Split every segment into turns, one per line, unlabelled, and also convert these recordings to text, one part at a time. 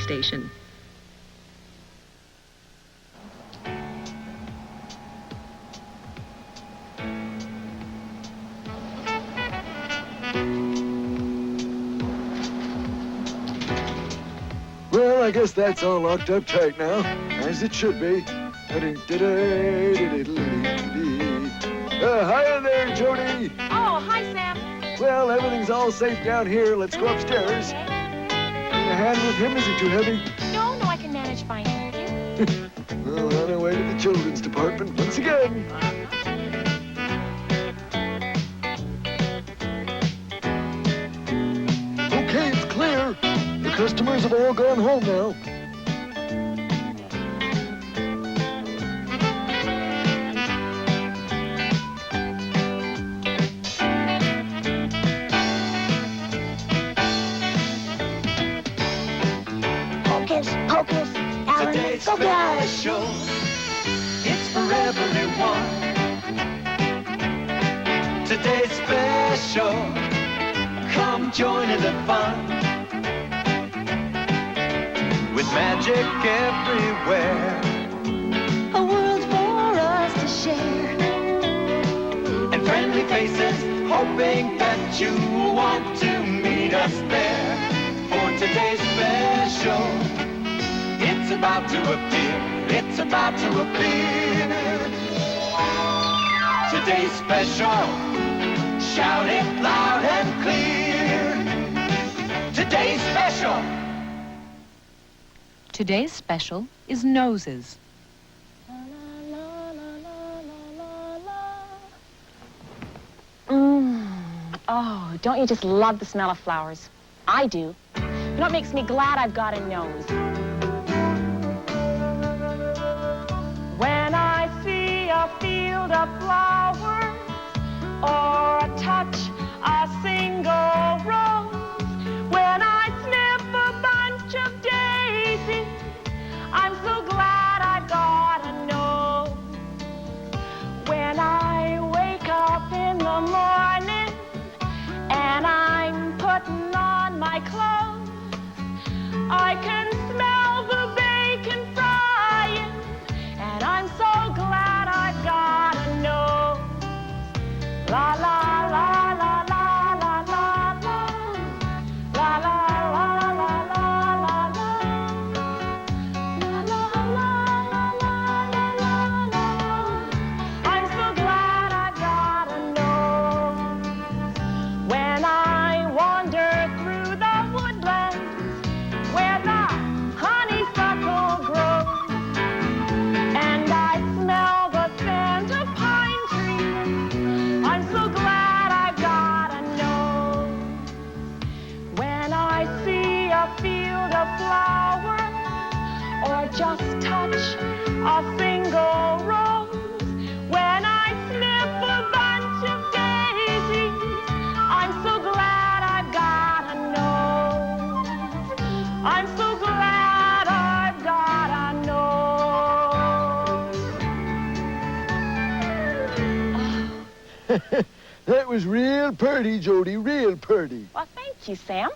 station.
Well, I guess that's all locked up tight now, as it should be. Hi there, Jody.
Oh, hi, Sam.
Well, everything's all safe down here. Let's go upstairs. Need a hand with him? Is he too heavy?
No, I can manage fine, thank you.
Well, on our way to the children's department once again. Okay, it's clear. The customers have all gone home now.
Hocus, Alan,
Today's
go guys.
special. It's for everyone. Today's special. Come join in the fun. With magic everywhere.
A world for us to share.
And friendly faces hoping that you want to meet us there. For today's special. It's about to appear. It's about to appear. Today's special. Shout it loud and clear. Today's special.
Today's special is noses.
Oh, don't you just love the smell of flowers? I do. You know what makes me glad I've got a nose? When I see a field of flowers or touch a single rose, when I sniff a bunch of daisies, I'm so glad I've got a nose. When I wake up in the morning and I'm putting on my clothes, I can smell the bacon frying, and I'm so glad I've got a nose. La la la la la la la la. La la la la la la la. La la la la la la la. I'm so glad I've got a nose. When I wander through the woodlands where the honeysuckle grows, and I smell the scent of pine trees, I'm so glad I've got a nose. When I see a field of flowers or just touch a single rose, when I sniff a bunch of daisies, I'm so glad I've got a nose. I'm so glad I've got a nose.
That was real purty, Jody, real purty.
Well, thank you, Sam.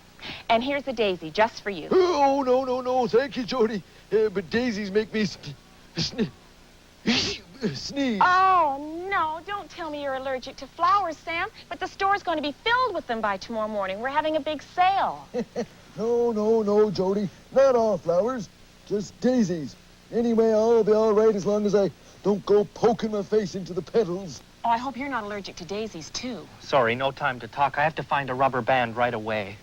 And here's a daisy just for you.
Oh, no, thank you, Jody. But daisies make me sneeze.
Oh, no, don't tell me you're allergic to flowers, Sam. But the store's going to be filled with them by tomorrow morning. We're having a big sale.
No, Jody. Not all flowers, just daisies. Anyway, I'll be all right as long as I don't go poking my face into the petals.
Oh, I hope you're not allergic to daisies, too.
Sorry, no time to talk. I have to find a rubber band right away.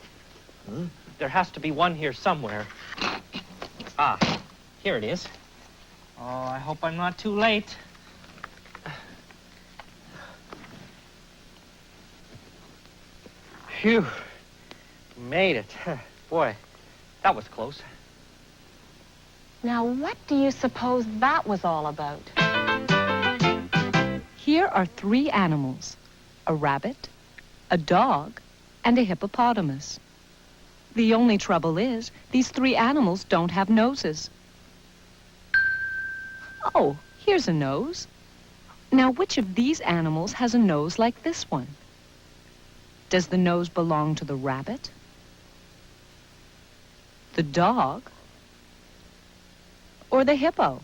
Huh?
There has to be one here somewhere. Ah, here it is. Oh, I hope I'm not too late. Phew. Made it. Boy, that was close.
Now, what do you suppose that was all about?
Here are 3 animals: a rabbit, a dog, and a hippopotamus. The only trouble is, these 3 animals don't have noses. Oh, here's a nose. Now, which of these animals has a nose like this one? Does the nose belong to the rabbit, the dog, or the hippo?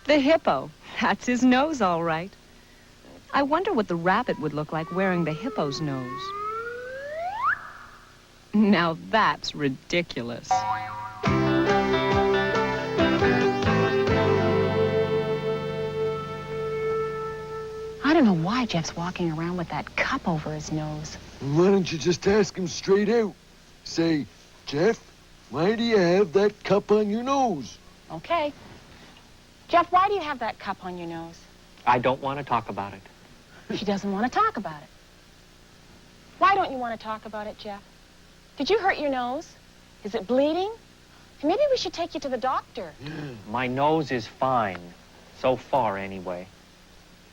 The hippo. That's his nose, all right. I wonder what the rabbit would look like wearing the hippo's nose. Now that's ridiculous.
I don't know why Jeff's walking around with that cup over his nose.
Why don't you just ask him straight out? Say, Jeff, why do you have that cup on your nose?
Okay. Jeff, why do you have that cup on your nose?
I don't want to talk about it.
He doesn't want to talk about it. Why don't you want to talk about it, Jeff? Did you hurt your nose? Is it bleeding? Maybe we should take you to the doctor.
Yeah.
My nose is fine. So far, anyway.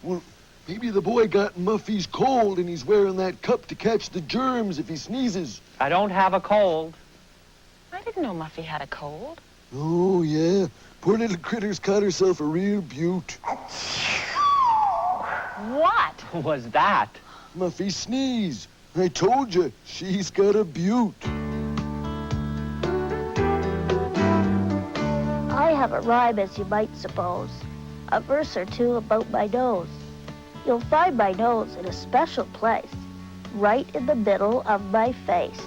Well, maybe the boy got Muffy's cold and he's wearing that cup to catch the germs if he sneezes.
I don't have a cold.
I didn't know Muffy had a cold.
Oh, yeah. Poor little critter's caught herself a real beaut.
What?
Who was that?
Muffy sneeze. I told you, she's got a beaut.
I have a rhyme, as you might suppose, a verse or two about my nose. You'll find my nose in a special place, right in the middle of my face.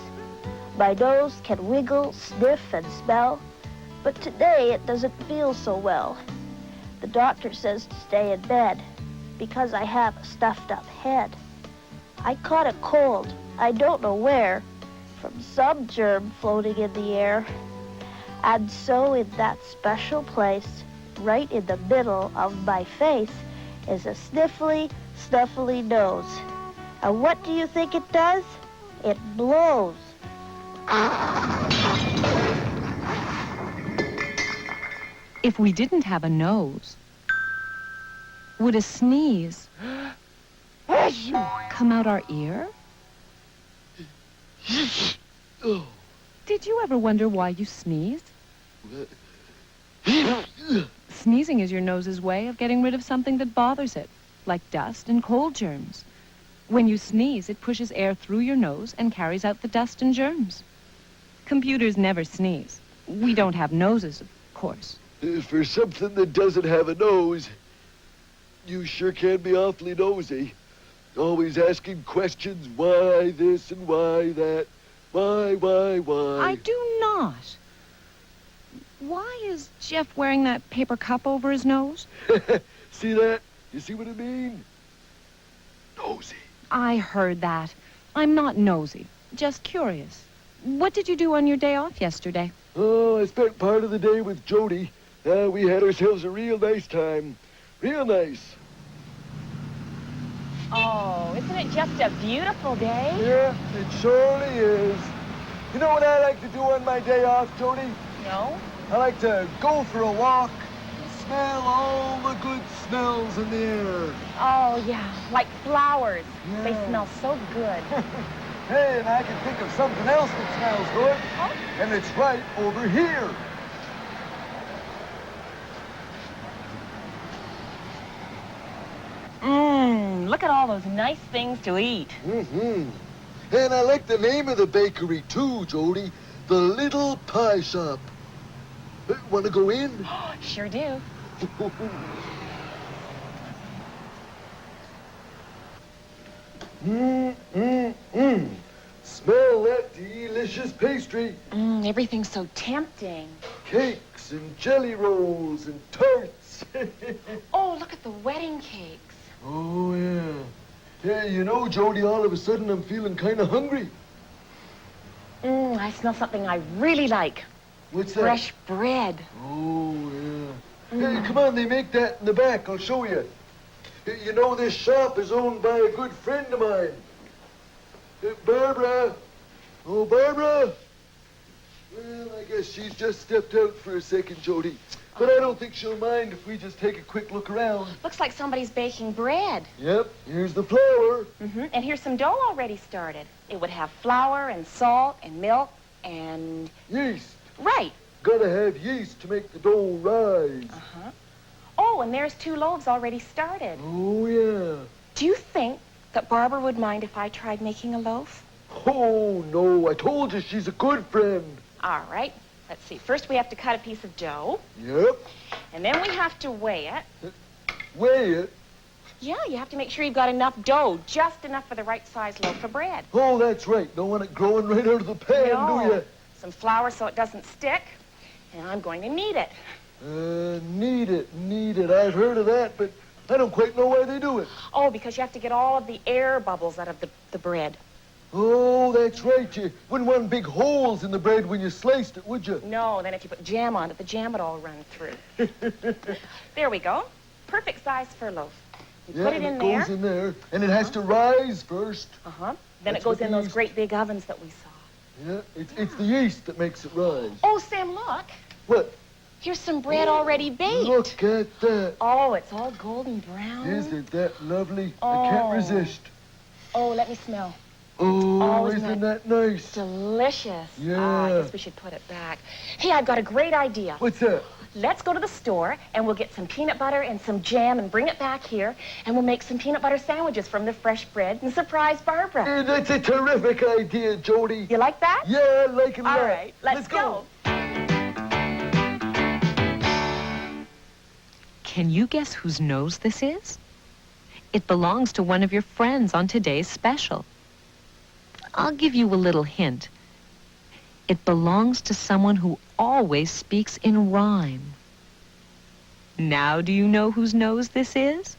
My nose can wiggle, sniff, and smell, but today it doesn't feel so well. The doctor says to stay in bed because I have a stuffed up head. I caught a cold, I don't know where, from some germ floating in the air. And so in that special place, right in the middle of my face, is a sniffly, snuffly nose. And what do you think it does? It blows.
If we didn't have a nose, would a sneeze come out our ear?
Oh.
Did you ever wonder why you sneeze? Sneezing is your nose's way of getting rid of something that bothers it, like dust and cold germs. When you sneeze, it pushes air through your nose and carries out the dust and germs. Computers never sneeze. We don't have noses, of course.
For something that doesn't have a nose, you sure can be awfully nosy. Always asking questions, why this and why that, why?
I do not. Why is Jeff wearing that paper cup over his nose?
See that? You see what I mean? Nosy.
I heard that. I'm not nosy, just curious. What did you do on your day off yesterday?
Oh, I spent part of the day with Jody. We had ourselves a real nice time. Real nice.
Oh, isn't it just a beautiful day?
Yeah, it surely is. You know what I like to do on my day off, Jody?
No?
I like to go for a walk and smell all the good smells in the air.
Oh, yeah, like flowers.
Yeah.
They smell so good.
Hey, and I can think of something else that smells good.
Oh.
And it's right over here.
Look at all those nice things to eat.
Mm-hmm. And I like the name of the bakery, too, Jody. The Little Pie Shop. Want to go in?
Sure do.
Smell that delicious pastry.
Everything's so tempting.
Cakes and jelly rolls and tarts.
Oh, look at the wedding cakes.
Oh, yeah. Yeah, you know, Jody, all of a sudden I'm feeling kind of hungry.
I smell something I really like.
What's that?
Fresh bread.
Oh, yeah. Hey, come on, they make that in the back. I'll show you. You know, this shop is owned by a good friend of mine. Barbara. Oh, Barbara. Well, I guess she's just stepped out for a second, Jody. But I don't think she'll mind if we just take a quick look around.
Looks like somebody's baking bread.
Yep, here's the flour.
And here's some dough already started. It would have flour and salt and milk and...
Yeast.
Right.
Gotta have yeast to make the dough rise.
Oh, and there's 2 loaves already started.
Oh, yeah.
Do you think that Barbara would mind if I tried making a loaf?
Oh, no, I told you she's a good friend.
All right. Let's see. First, we have to cut a piece of dough.
Yep.
And then we have to weigh it.
Weigh it?
Yeah, you have to make sure you've got enough dough, just enough for the right size loaf of bread.
Oh, that's right. Don't want it growing right out of the pan, do you?
Some flour so it doesn't stick. And I'm going to knead it.
Knead it. I've heard of that, but I don't quite know why they do it.
Oh, because you have to get all of the air bubbles out of the bread.
Oh, that's right. You wouldn't want big holes in the bread when you sliced it, would you?
No, then if you put jam on it, the jam would all run through. There we go. Perfect size for a loaf. You put it in there.
Yeah, it goes in there, and it has to rise first.
Uh-huh. Then it goes in those great big ovens that we saw.
Yeah, it's the yeast that makes it rise.
Oh, Sam, look.
What?
Here's some bread already baked.
Look at that.
Oh, it's all golden brown.
Isn't that lovely?
Oh.
I can't resist.
Oh, let me smell.
Oh, isn't that nice?
Delicious.
Yeah.
Ah, I guess we should put it back. Hey, I've got a great idea.
What's that?
Let's go to the store, and we'll get some peanut butter and some jam and bring it back here, and we'll make some peanut butter sandwiches from the fresh bread and surprise Barbara.
Hey, that's a terrific idea, Jody.
You like that?
Yeah, I like it a lot.
All right, let's go.
Can you guess whose nose this is? It belongs to one of your friends on today's special. I'll give you a little hint. It belongs to someone who always speaks in rhyme. Now do you know whose nose this is?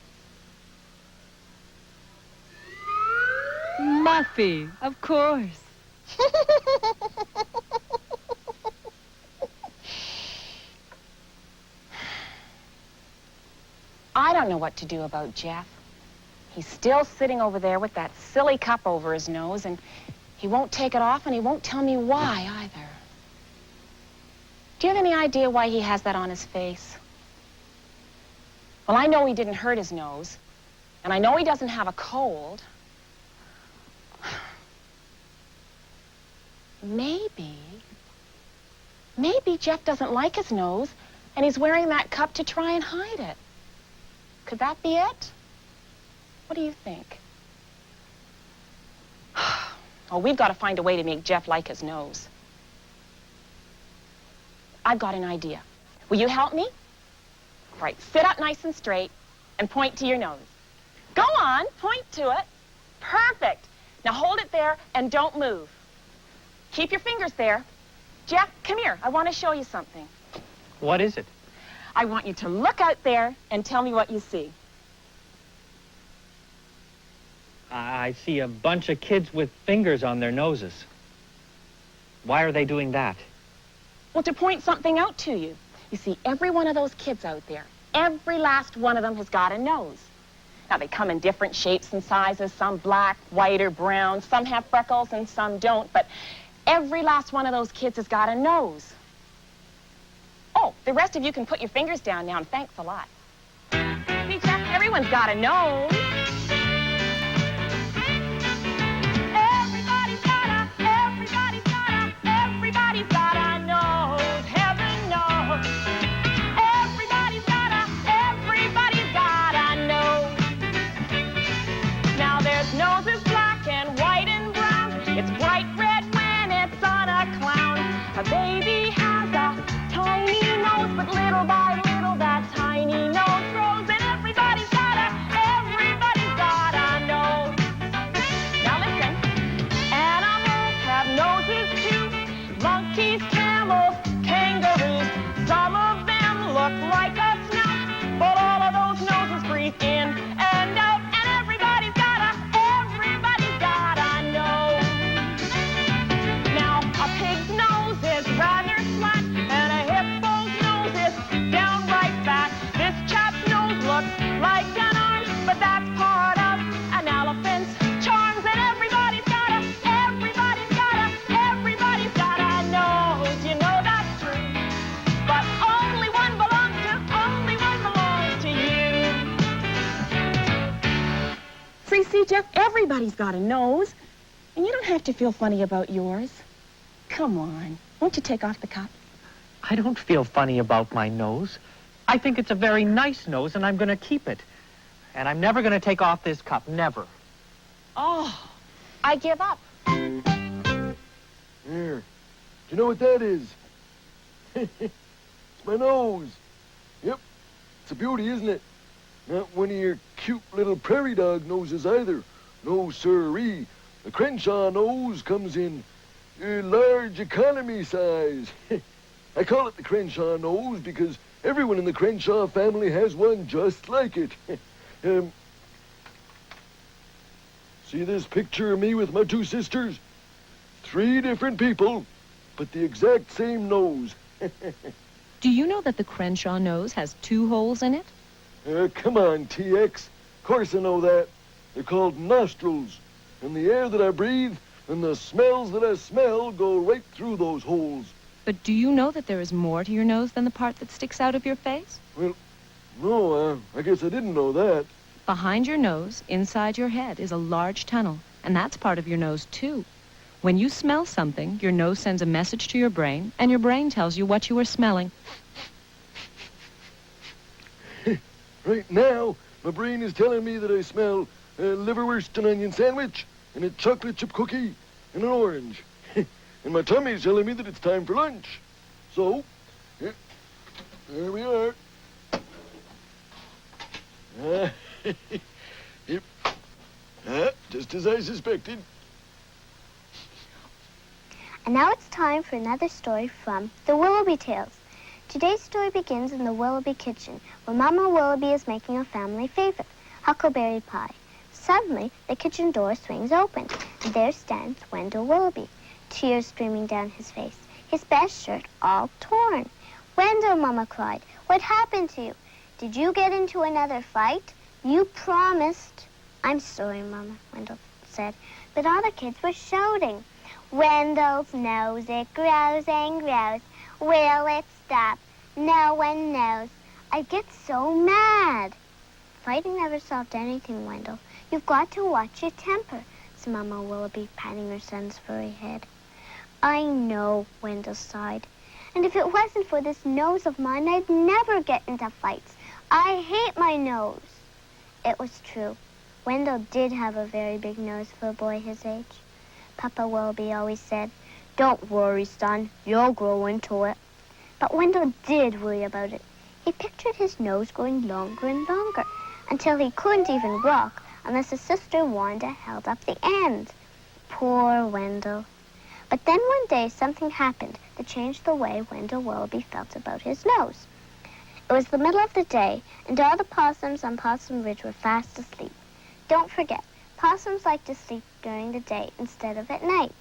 Muffy, of course.
I don't know what to do about Jeff. He's still sitting over there with that silly cup over his nose, and he won't take it off, and he won't tell me why either. Do you have any idea why he has that on his face? Well, I know he didn't hurt his nose, and I know he doesn't have a cold. Maybe Jeff doesn't like his nose, and he's wearing that cup to try and hide it. Could that be it? What do you think? Oh, we've got to find a way to make Jeff like his nose. I've got an idea. Will you help me? All right, sit up nice and straight and point to your nose. Go on, point to it. Perfect. Now hold it there and don't move. Keep your fingers there. Jeff, come here. I want to show you something.
What is it?
I want you to look out there and tell me what you see.
I see a bunch of kids with fingers on their noses. Why are they doing that?
Well, to point something out to you. You see, every one of those kids out there, every last one of them has got a nose. Now, they come in different shapes and sizes, some black, white, or brown. Some have freckles and some don't, but every last one of those kids has got a nose. Oh, the rest of you can put your fingers down now, and thanks a lot. See, Jeff, everyone's got a nose. Everybody's got a nose, heaven knows. Everybody's got a nose. Now there's noses black and white and brown. It's bright red when it's on a clown. A baby has a tiny nose, but little by little that tiny nose grows, and everybody's got a nose. Now listen, animals have noses too. Monkeys, camels, kangaroos. Some of them look like a snout, but all of those noses breathe in and out, and everybody's got a nose. Now a pig's nose is rather flat, and a hippo's nose is downright fat. This chap's nose looks like an arm, but that's part of an elephant's charms, and everybody's got a nose. You know that's true, but only one belongs to you. See, Jeff, everybody's got a nose, and you don't have to feel funny about yours. Come on, won't you take off the cup?
I don't feel funny about my nose. I think it's a very nice nose, and I'm going to keep it. And I'm never going to take off this cup, never.
Oh, I give up.
Here. Do you know what that is? It's my nose. Yep, it's a beauty, isn't it? Not one of your cute little prairie dog noses either. No, sirree. The Crenshaw nose comes in large economy size. I call it the Crenshaw nose because everyone in the Crenshaw family has one just like it. See this picture of me with my two sisters? 3 different people, but the exact same nose.
Do you know that the Crenshaw nose has 2 holes in it?
Come on, TX. Of course I know that. They're called nostrils. And the air that I breathe and the smells that I smell go right through those holes.
But do you know that there is more to your nose than the part that sticks out of your face?
Well, no, I guess I didn't know that.
Behind your nose, inside your head, is a large tunnel, and that's part of your nose, too. When you smell something, your nose sends a message to your brain, and your brain tells you what you are smelling.
Right now, my brain is telling me that I smell a liverwurst and onion sandwich and a chocolate chip cookie and an orange. And my tummy's telling me that it's time for lunch. So, there we are. Yep. Just as I suspected.
And now it's time for another story from the Willoughby Tales. Today's story begins in the Willoughby kitchen, where Mama Willoughby is making a family favorite, huckleberry pie. Suddenly, the kitchen door swings open, and there stands Wendell Willoughby, tears streaming down his face, his best shirt all torn. "Wendell," Mama cried, "what happened to you? Did you get into another fight? You promised." "I'm sorry, Mama," Wendell said, but all the kids were shouting, "Wendell's nose, it grows and grows. Will it stop? No one knows. I get so mad." "Fighting never solved anything, Wendell. You've got to watch your temper," said Mama Willoughby, patting her son's furry head. "I know," Wendell sighed. "And if it wasn't for this nose of mine, I'd never get into fights. I hate my nose." It was true. Wendell did have a very big nose for a boy his age. Papa Willoughby always said, "Don't worry, son, you'll grow into it." But Wendell did worry about it. He pictured his nose growing longer and longer until he couldn't even walk unless his sister Wanda held up the end. Poor Wendell. But then one day something happened that changed the way Wendell Willoughby felt about his nose. It was the middle of the day, and all the possums on Possum Ridge were fast asleep. Don't forget, possums like to sleep during the day instead of at night.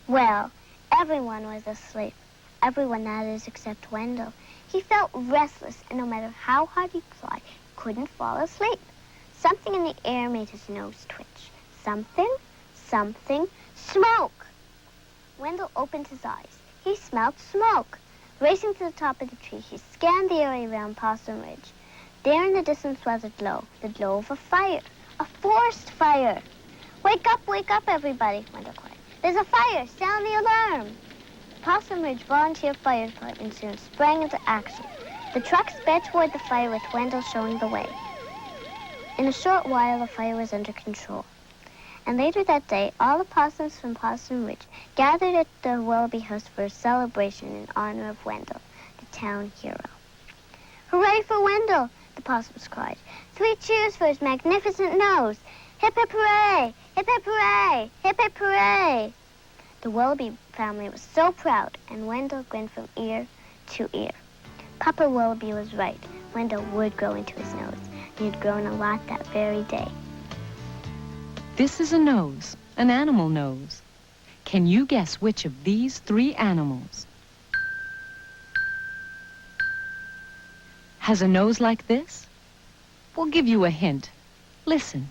Well, everyone was asleep. Everyone, that is, except Wendell. He felt restless, and no matter how hard he tried, he couldn't fall asleep. Something in the air made his nose twitch. Something, smoke! Wendell opened his eyes. He smelled smoke. Racing to the top of the tree, he scanned the area around Possum Ridge. There in the distance was a glow, the glow of a fire, a forest fire. Wake up, everybody," Wendell cried. "There's a fire, sound the alarm." The Possum Ridge Volunteer Fire Department soon sprang into action. The truck sped toward the fire with Wendell showing the way. In a short while, the fire was under control. And later that day, all the possums from Possum Ridge gathered at the Willoughby house for a celebration in honor of Wendell, the town hero. "Hooray for Wendell!" the possums cried. "3 cheers for his magnificent nose! Hip, hip, hooray! Hip, hip, hooray! Hip, hip, hooray!" The Willoughby family was so proud, and Wendell grinned from ear to ear. Papa Willoughby was right. Wendell would grow into his nose. He had grown a lot that very day.
This is a nose, an animal nose. Can you guess which of these 3 animals has a nose like this? We'll give you a hint. Listen.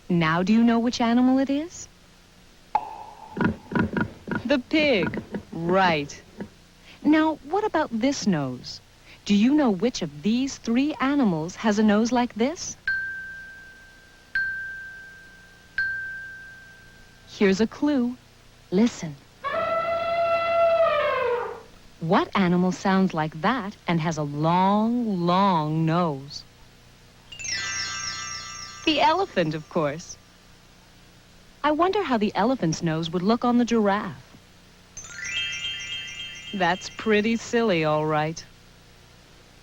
Now do you know which animal it is? The pig. Right. Now, what about this nose? Do you know which of these 3 animals has a nose like this? Here's a clue. Listen. What animal sounds like that and has a long, long nose? The elephant, of course. I wonder how the elephant's nose would look on the giraffe. That's pretty silly, all right.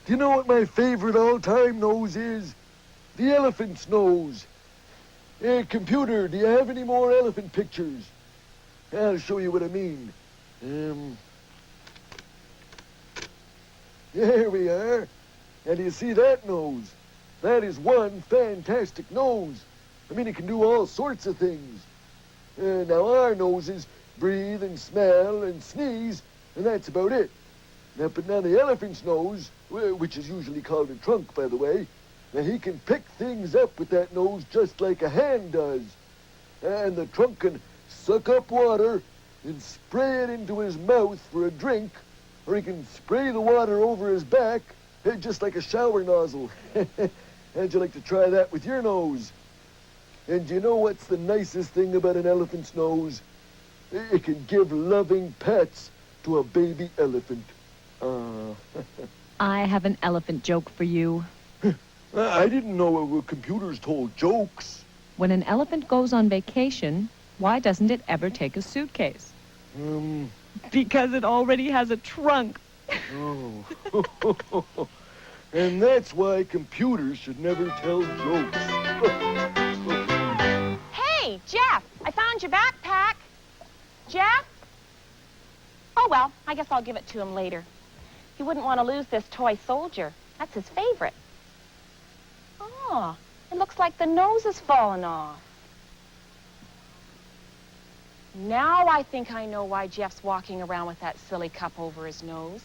Do you know what my favorite all-time nose is? The elephant's nose. Hey, computer, do you have any more elephant pictures? I'll show you what I mean. There we are. And do you see that nose? That is one fantastic nose. I mean, it can do all sorts of things. Now, our noses breathe and smell and sneeze, and that's about it. But now the elephant's nose, which is usually called a trunk, by the way, now he can pick things up with that nose just like a hand does. And the trunk can suck up water and spray it into his mouth for a drink, or he can spray the water over his back, just like a shower nozzle. How'd you like to try that with your nose? And do you know what's the nicest thing about an elephant's nose? It can give loving pets to a baby elephant.
I have an elephant joke for you.
I didn't know computers told jokes.
When an elephant goes on vacation, why doesn't it ever take a suitcase? Because it already has a trunk.
Oh. And that's why computers should never tell jokes.
Hey, Jeff, I found your backpack. Jeff? Oh, well, I guess I'll give it to him later. He wouldn't want to lose this toy soldier. That's his favorite. Oh, it looks like the nose has fallen off. Now I think I know why Jeff's walking around with that silly cup over his nose.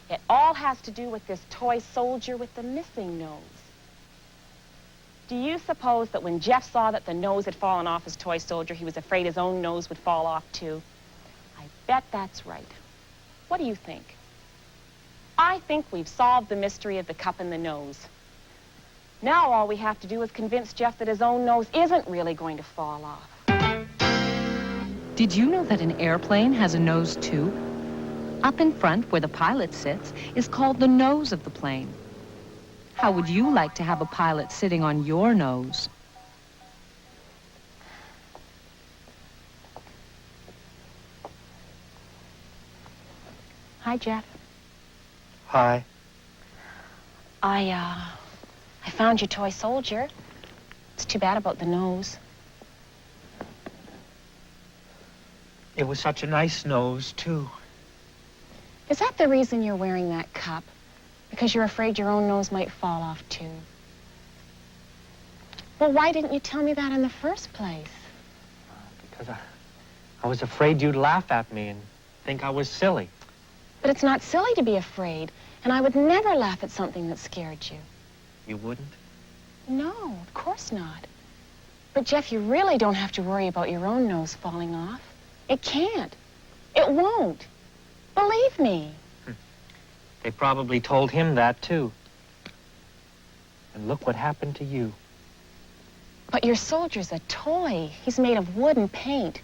It all has to do with this toy soldier with the missing nose. Do you suppose that when Jeff saw that the nose had fallen off his toy soldier, he was afraid his own nose would fall off too? I bet that's right. What do you think? I think we've solved the mystery of the cup and the nose. Now all we have to do is convince Jeff that his own nose isn't really going to fall off.
Did you know that an airplane has a nose too? Up in front, where the pilot sits, is called the nose of the plane. How would you like to have a pilot sitting on your nose?
Hi, Jeff.
Hi.
I found your toy soldier. It's too bad about the nose.
It was such a nice nose, too.
Is that the reason you're wearing that cup? Because you're afraid your own nose might fall off, too? Well, why didn't you tell me that in the first place?
Because I was afraid you'd laugh at me and think I was silly.
But it's not silly to be afraid, and I would never laugh at something that scared you.
You wouldn't?
No, of course not. But, Jeff, you really don't have to worry about your own nose falling off. It can't. It won't. Believe me.
They probably told him that, too. And look what happened to you.
But your soldier's a toy. He's made of wood and paint.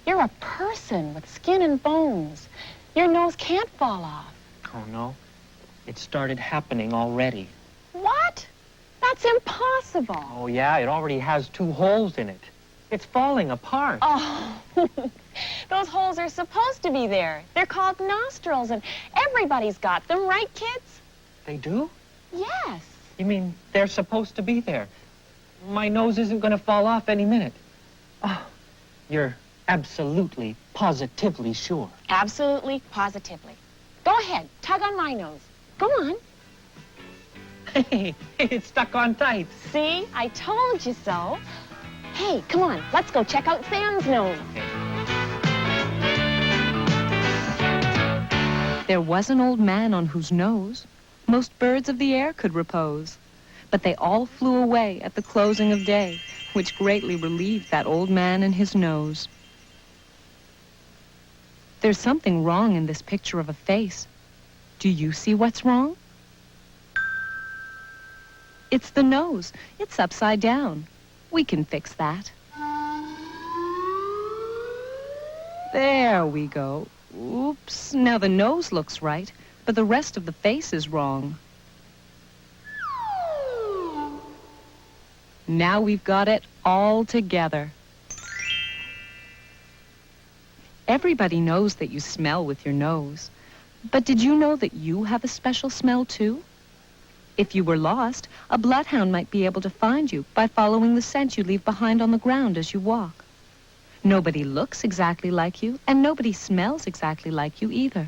You're a person with skin and bones. Your nose can't fall off.
Oh, no. It started happening already.
What? That's impossible.
Oh, yeah, it already has 2 holes in it. It's falling apart.
Oh, those holes are supposed to be there. They're called nostrils, and everybody's got them, right, kids?
They do?
Yes.
You mean they're supposed to be there? My nose isn't going to fall off any minute. Oh, you're absolutely, positively sure?
Absolutely, positively. Go ahead, tug on my nose. Go on.
Hey, it's stuck on tight.
See, I told you so. Hey, come on, let's go check out Sam's nose.
There was an old man on whose nose most birds of the air could repose. But they all flew away at the closing of day, which greatly relieved that old man and his nose. There's something wrong in this picture of a face. Do you see what's wrong? It's the nose. It's upside down. We can fix that. There we go. Oops. Now the nose looks right, but the rest of the face is wrong. Now we've got it all together. Everybody knows that you smell with your nose, But did you know that you have a special smell, too? If you were lost, a bloodhound might be able to find you by following the scent you leave behind on the ground as you walk. Nobody looks exactly like you, and nobody smells exactly like you either.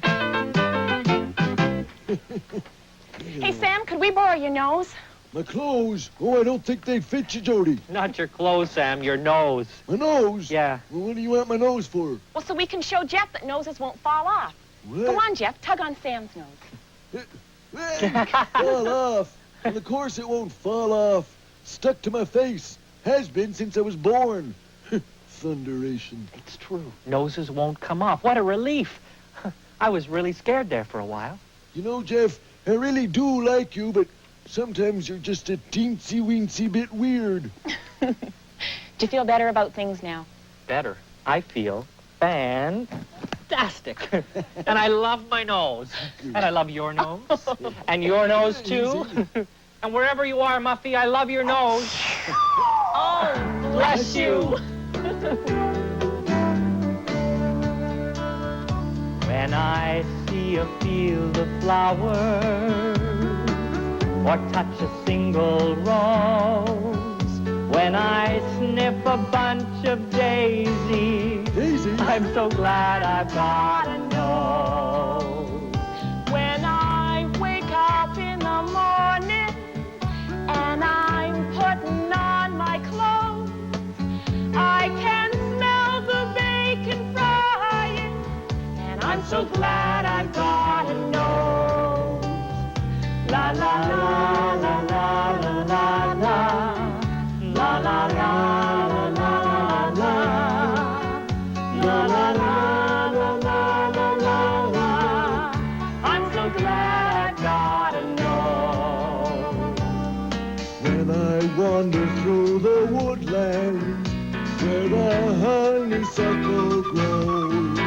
Hey, Sam, could we borrow your nose?
My clothes? Oh, I don't think they fit you, Jody.
Not your clothes, Sam, your nose.
My nose?
Yeah.
Well, what do you want my nose for?
Well, so we can show Jeff that noses won't fall off.
What?
Go on, Jeff, tug on Sam's nose.
Fall off. Well, of course it won't fall off. Stuck to my face. Has been since I was born. Thunderation.
It's true. Noses won't come off. What a relief. I was really scared there for a while.
You know, Jeff, I really do like you, but sometimes you're just a teensy-weensy bit weird.
Do you feel better about things now?
Better. I feel fantastic. And I love my nose. And I love your nose. And your nose, too. And wherever you are, Muffy, I love your nose.
Oh, bless you.
When I see a field of flowers or touch a single rose, when I sniff a bunch of daisies, I'm so glad I've got a nose.
When I wake up in the morning and I'm putting on my clothes, I can smell the bacon frying, and I'm so glad I've got a nose. La la la la la la la la la la la la la la la la la la la. I'm so glad I've got a nose.
When I wander through the woodlands where the honeysuckle grows,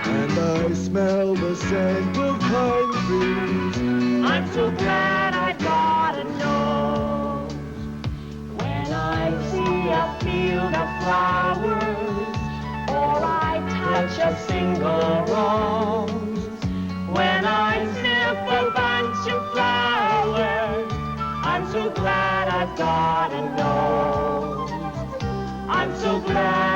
and I smell the scent of pine trees,
I'm so glad I've got a nose. When I see a field of flowers, or I touch a single rose, when I sniff a bunch of flowers, I'm so glad I've got a nose. I'm so glad